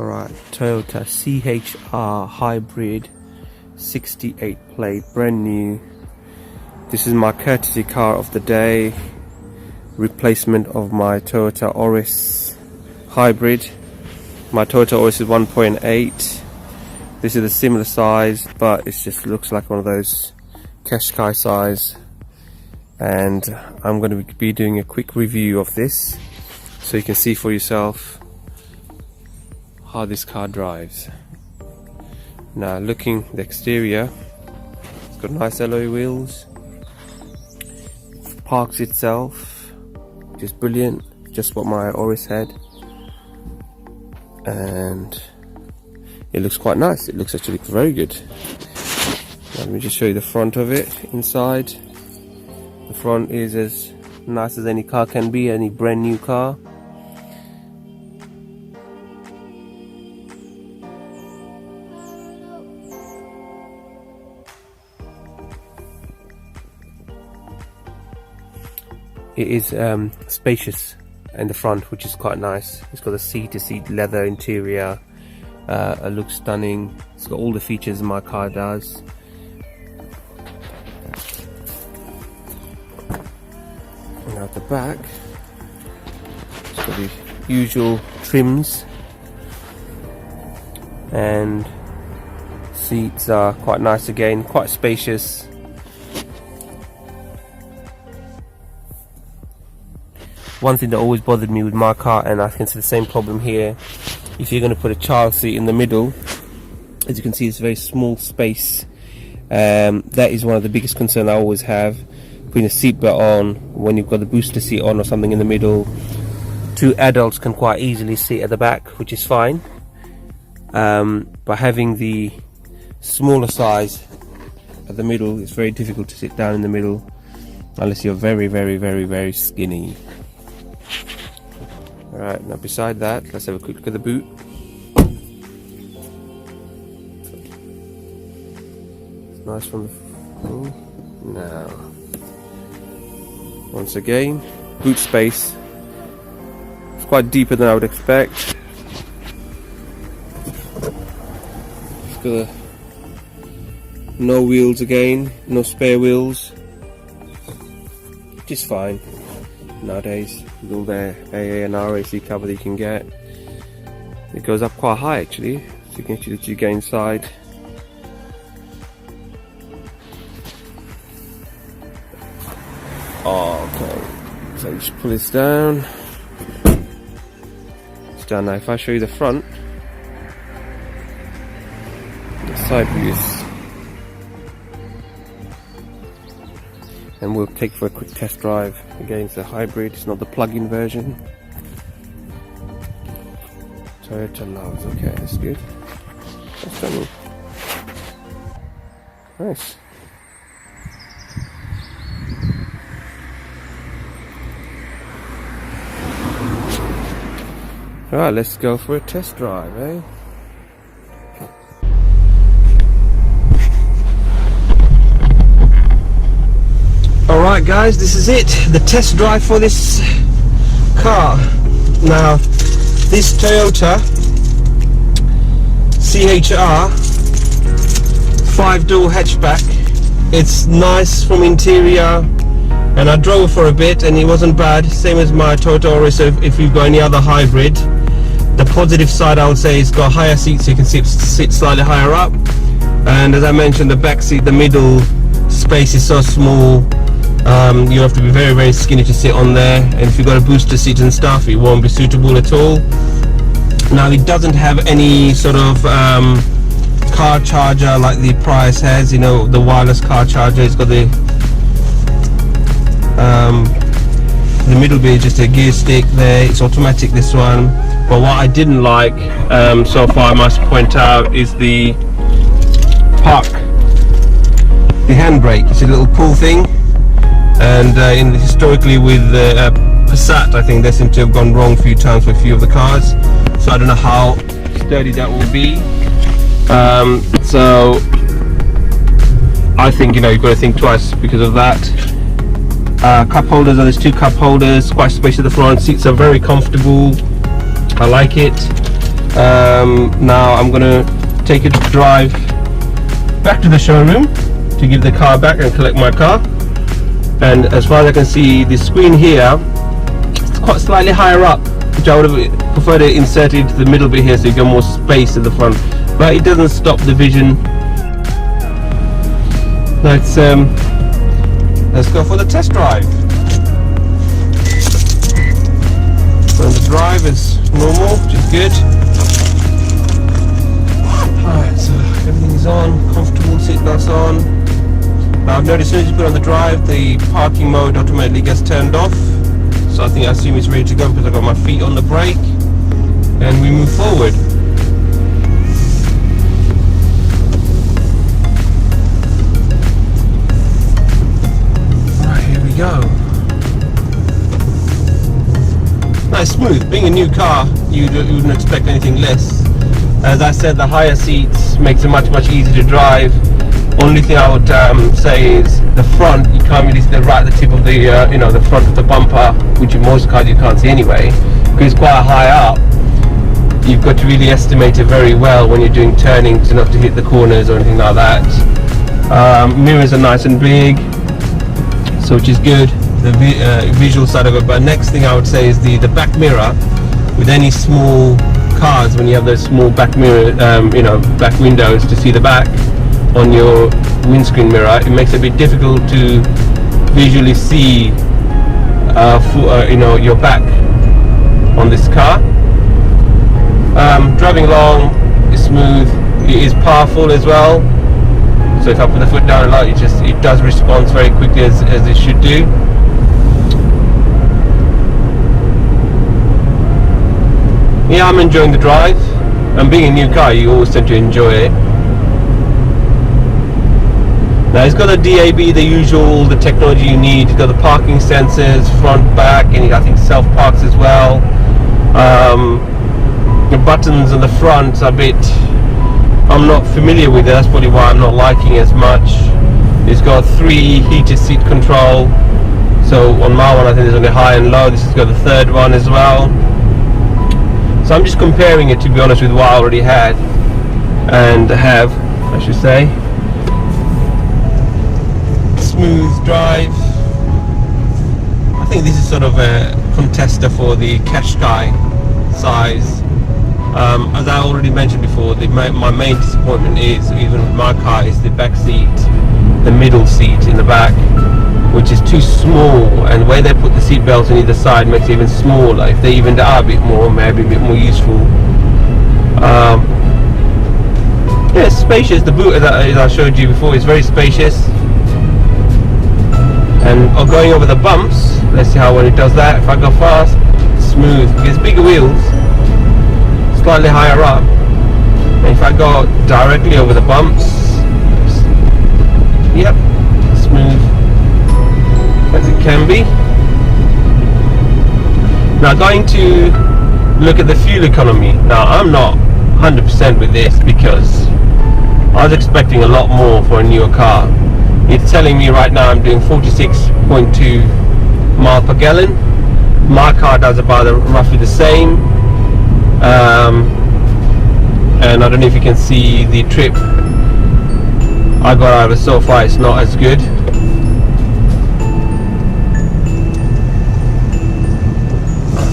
Alright, Toyota CHR Hybrid 68 plate, brand new. This is my courtesy car of the day, replacement of my Toyota Auris Hybrid. My Toyota Auris is 1.8. This is a similar size, but it just looks like one of those Qashqai size. And I'm going to be doing a quick review of this so you can see for yourself how this car drives. Now, looking the exterior, it's got nice alloy wheels, parks itself just brilliant, just what my Auris had, and it looks quite nice. It looks actually very good. Now, let me just show you the front of it. Inside, the front is as nice as any car can be, any brand new car. It is spacious in the front, which is quite nice. It's got a seat-to-seat leather interior. It looks stunning. It's got all the features my car does. And at the back, it's got the usual trims, and seats are quite nice again, quite spacious. One thing that always bothered me with my car, and I can see the same problem here, if you're going to put a child seat in the middle, as you can see, it's a very small space. That is one of the biggest concerns I always have, putting a seatbelt on when you've got the booster seat on or something in the middle. Two adults can quite easily sit at the back, which is fine. But having the smaller size at the middle, it's very difficult to sit down in the middle unless you're very, very, very, very skinny. Alright, now beside that, let's have a quick look at the boot. It's nice from the front. Now, once again, boot space. It's quite deeper than I would expect. It's got no wheels again, no spare wheels, which is fine nowadays with all the AA and RAC cover that you can get. It goes up quite high actually, so you can actually get inside. Okay, so you just pull this down. It's down now. If I show you the front, the side views, and we'll take for a quick test drive. Again, it's a hybrid, it's not the plug-in version. Toyota loves, okay, that's good. That's stunning. Nice. Alright, let's go for a test drive, eh? Alright guys, this is it, the test drive for this car. Now, this Toyota CHR 5-door hatchback, it's nice from interior, and I drove it for a bit and it wasn't bad, same as my Toyota Auris. So if you've got any other hybrid, the positive side I would say it's got higher seats, so you can sit slightly higher up, and as I mentioned, the back seat, the middle space is so small. You have to be very, very skinny to sit on there, and if you've got a booster seat and stuff, it won't be suitable at all. Now, it doesn't have any sort of car charger like the Prius has, you know, the wireless car charger. It's got the middle bit is just a gear stick there. It's automatic, this one. But what I didn't like so far, I must point out, is the park, the handbrake. It's a little pull thing. And historically with Passat, I think they seem to have gone wrong a few times for a few of the cars, so I don't know how sturdy that will be. So I think, you know, you've got to think twice because of that. Cup holders, there's two cup holders, quite spacious at the front. Seats are very comfortable, I like it. Now I'm gonna take it to drive back to the showroom to give the car back and collect my car. And as far as I can see, the screen here is quite slightly higher up, which I would have preferred to insert it into the middle bit here so you get more space at the front, but it doesn't stop the vision. Let's go for the test drive. So the drive is normal, which is good. Alright, so everything's on, comfortable, seatbelts on. Now I've noticed as soon as you put on the drive, the parking mode automatically gets turned off. So I assume it's ready to go because I've got my feet on the brake. And we move forward. Right, here we go. Nice, smooth. Being a new car, you wouldn't expect anything less. As I said, the higher seats makes it much easier to drive. Only thing I would say is the front, you can't really see right at the tip of the the front of the bumper, which in most cars you can't see anyway, because it's quite high up. You've got to really estimate it very well when you're doing turnings, enough to hit the corners or anything like that. Mirrors are nice and big, so which is good. The visual side of it. But next thing I would say is the back mirror. With any small cars, when you have those small back mirror, back windows to see the back on your windscreen mirror, it makes it a bit difficult to visually see your back on this car. Driving along is smooth. It is powerful as well, so if I put the foot down a lot, it does respond very quickly as it should do. Yeah, I'm enjoying the drive, and being a new car, you always tend to enjoy it. Now it's got the DAB, the usual, the technology you need. It's got the parking sensors, front, back, and I think self-parks as well. The buttons on the front are a bit, I'm not familiar with it, that's probably why I'm not liking it as much. It's got 3 heated seat control, so on my one I think there's only high and low. This has got the third one as well. So I'm just comparing it, to be honest, with what I already had, and have, I should say. Smooth drive. I think this is sort of a contester for the Qashqai size. As I already mentioned before, my main disappointment is, even with my car, is the back seat, the middle seat in the back, which is too small, and where they put the seat belts on either side makes it even smaller. If they evened it out a bit more, maybe a bit more useful. Yeah, it's spacious. The boot, as I showed you before, is very spacious. And going over the bumps, let's see how well it does that. If I go fast, smooth, because bigger wheels, slightly higher up. And if I go directly over the bumps, yep, smooth as it can be. Now going to look at the fuel economy. Now I'm not 100% with this because I was expecting a lot more for a newer car. It's telling me right now I'm doing 46.2 miles per gallon. My car does about roughly the same. And I don't know if you can see the trip I got out of it so far. It's not as good.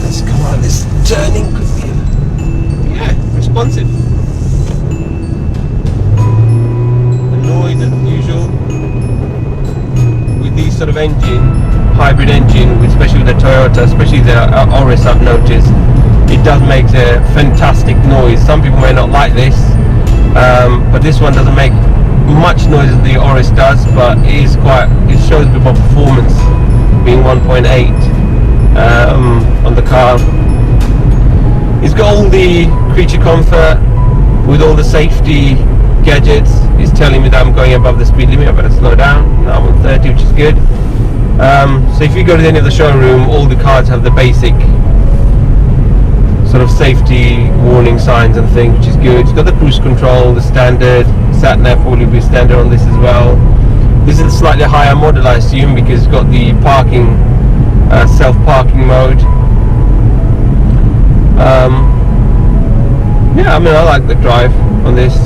Let's come out of this turning quickly. Yeah, responsive. Annoyed as usual with these sort of hybrid engine, especially with the Toyota, especially the Auris, I've noticed it does make a fantastic noise. Some people may not like this, but this one doesn't make much noise as the Auris does, but it shows a bit more performance, being 1.8 on the car. It's got all the creature comfort with all the safety gadgets. It's telling me that I'm going above the speed limit. I better slow down. Now I'm on 30, which is good. So if you go to any of the showroom, all the cars have the basic sort of safety warning signs and things, which is good. It's got the cruise control, the standard sat nav will be standard on this as well. This is a slightly higher model, I assume, because it's got the parking self-parking mode. I mean, I like the drive on this.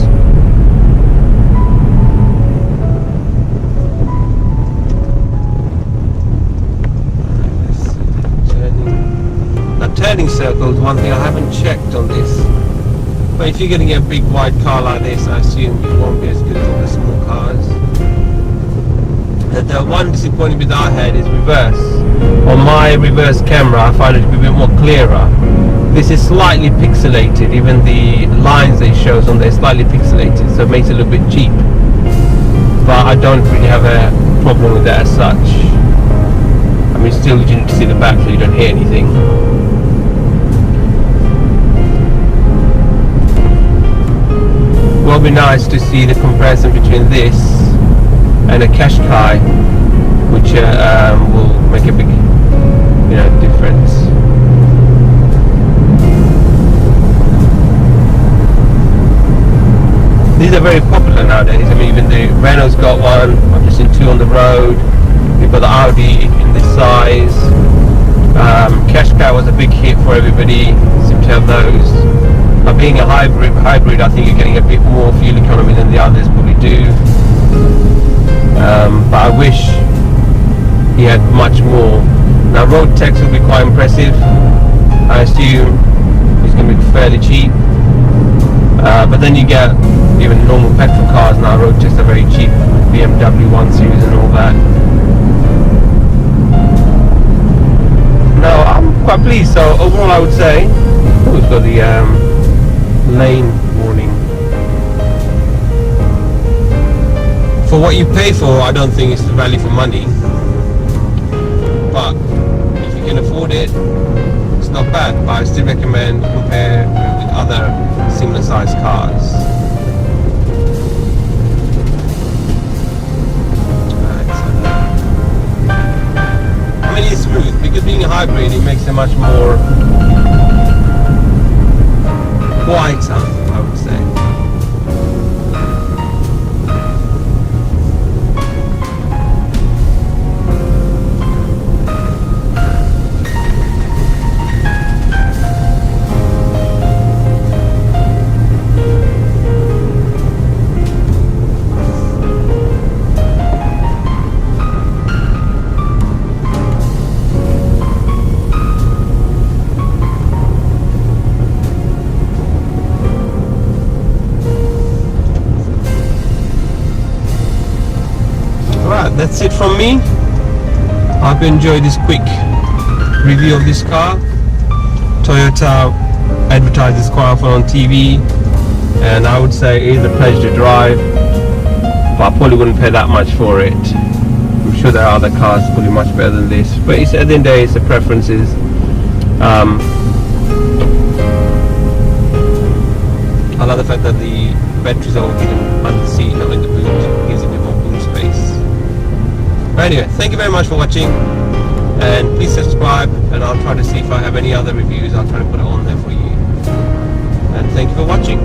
Turning circles, one thing I haven't checked on this, but if you're going to get a big wide car like this, I assume it won't be as good as all the small cars. The one disappointing bit that I had is reverse. On my reverse camera I find it to be a bit more clearer. This is slightly pixelated, even the lines that it shows on there is slightly pixelated, so it makes it a little bit cheap, but I don't really have a problem with that as such. I mean, still you need to see the back so you don't hear anything. Will be nice to see the comparison between this and a Qashqai, which will make a big, difference. These are very popular nowadays. I mean, even the Renault's got one. I've just seen two on the road. You've got the Audi in this size. Qashqai was a big hit for everybody. Seem to have those. But being a hybrid, I think you're getting a bit more fuel economy than the others probably do. But I wish he had much more. Now road tax will be quite impressive. I assume it's going to be fairly cheap. But then you get even normal petrol cars now, road tax are very cheap. BMW 1 Series and all that. No, I'm quite pleased. So overall I would say, we've got the lane warning. For what you pay for, I don't think it's the value for money, but if you can afford it, it's not bad. But I still recommend compare with other similar sized cars. I mean, it's smooth because being a hybrid, it makes it much more quieter, I would say. That's it from me. I hope you enjoyed this quick review of this car. Toyota advertises quite often on TV, and I would say it is a pleasure to drive, but I probably wouldn't pay that much for it. I'm sure there are other cars probably much better than this, but it's, at the end of the day, it's the preferences. I love the fact that the batteries are all hidden under the seat, not in the boot. It gives it a bit more boot space. But anyway, thank you very much for watching, and please subscribe, and I'll try to see if I have any other reviews. I'll try to put it on there for you. And thank you for watching.